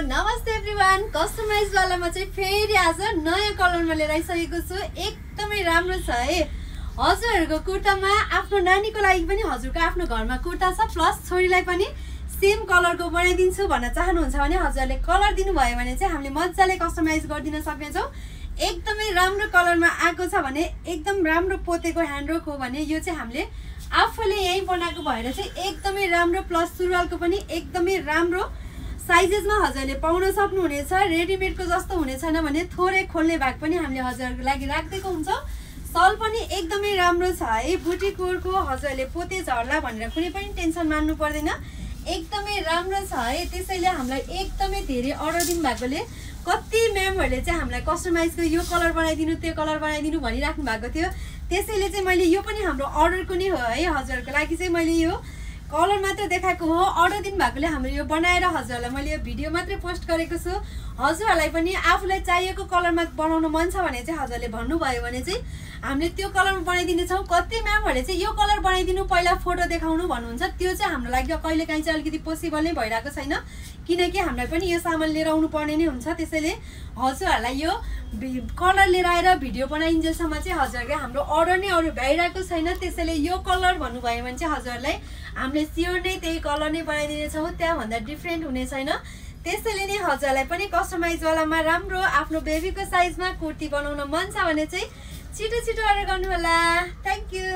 नमस्ते everyone. Customize वालामा चाहिँ फेरि आज नयाँ कलरमा लिएर आइसकेको छु। एकदमै राम्रो छ है। हजुरहरूको कुर्तामा आफ्नो नानीको लागि पनि हजुरको आफ्नो घरमा कुर्ता छ, प्लस छोरीलाई पनि सेम कलरको बनाइदिन्छु भन्न चाहनुहुन्छ भने हजुरले कलर दिनुभयो भने चाहिँ हामीले मजाले कस्टमाइज गरिदिन सक्नेछौँ। एकदमै राम्रो कलरमा आएको छ भने एकदम राम्रो पोतेको ह्यान्डवर्क हो भने यो चाहिँ हामीले आफूले यही बनाएको भएर चाहिँ एकदमै राम्रो, प्लस सुरुवालको पनि एकदमै राम्रो साइजेसमा हजुरले पाउन सक्नुहुनेछ। रेडिमेडको जस्तो हुने छैन भने थोरै खोल्ने भाग पनि हामीले हजुरहरूको लागि राखिदिएको हुन्छ। सल पनि एकदमै राम्रो छ है। बुटी कोरको हजुरले पोते झर्ला भनेर कुनै पनि टेन्सन मान्नु पर्दैन, एकदमै राम्रो छ है। त्यसैले हामीलाई एकदमै धेरै अर्डर दिनु भएकोले कति म्यामहरूले चाहिँ हामीलाई कस्टमाइजको यो कलर बनाइदिनु त्यो कलर बनाइदिनु भनिराख्नु भएको थियो। त्यसैले चाहिँ मैले यो पनि हाम्रो अर्डरको नै हो है। हजुरहरूको लागि चाहिँ मैले यो कलर मात्र देखाएको हो। अर्डर दिनु भएकोले हामीले यो बनाएर हजुरहरूलाई मैले यो भिडियो मात्रै पोस्ट गरेको छु। हजुरहरूलाई पनि आफूलाई चाहिएको कलरमा बनाउनु मन छ भने चाहिँ हजुरले भन्नुभयो भने चाहिँ हामीले त्यो कलरमा बनाइदिनेछौँ। कति म्यामहरूले चाहिँ यो कलर बनाइदिनु पहिला फोटो देखाउनु भन्नुहुन्छ, त्यो चाहिँ हाम्रो लागि कहिलेकाहीँ चाहिँ अलिकति पोसिबल नै भइरहेको छैन, किनकि हामीलाई पनि यो सामान लिएर आउनु पर्ने नै हुन्छ। त्यसैले हजुरहरूलाई यो कलर लिएर आएर भिडियो बनाइन्जेलसम्म चाहिँ हजुरहरूले हाम्रो अर्डर नै अरू भ्याइरहेको छैन। त्यसैले यो कलर भन्नुभयो भने चाहिँ हजुरहरूलाई हामीले स्योर नै त्यही कलर नै बनाइदिनेछौँ, त्यहाँभन्दा डिफ्रेन्ट हुने छैन। त्यसैले नै हजुरलाई पनि कस्टमाइजवालामा राम्रो आफ्नो बेबीको साइजमा कुर्ती बनाउन मन छ भने चाहिँ छिटो छिटो अर्डर गर्नु होला। Thank you.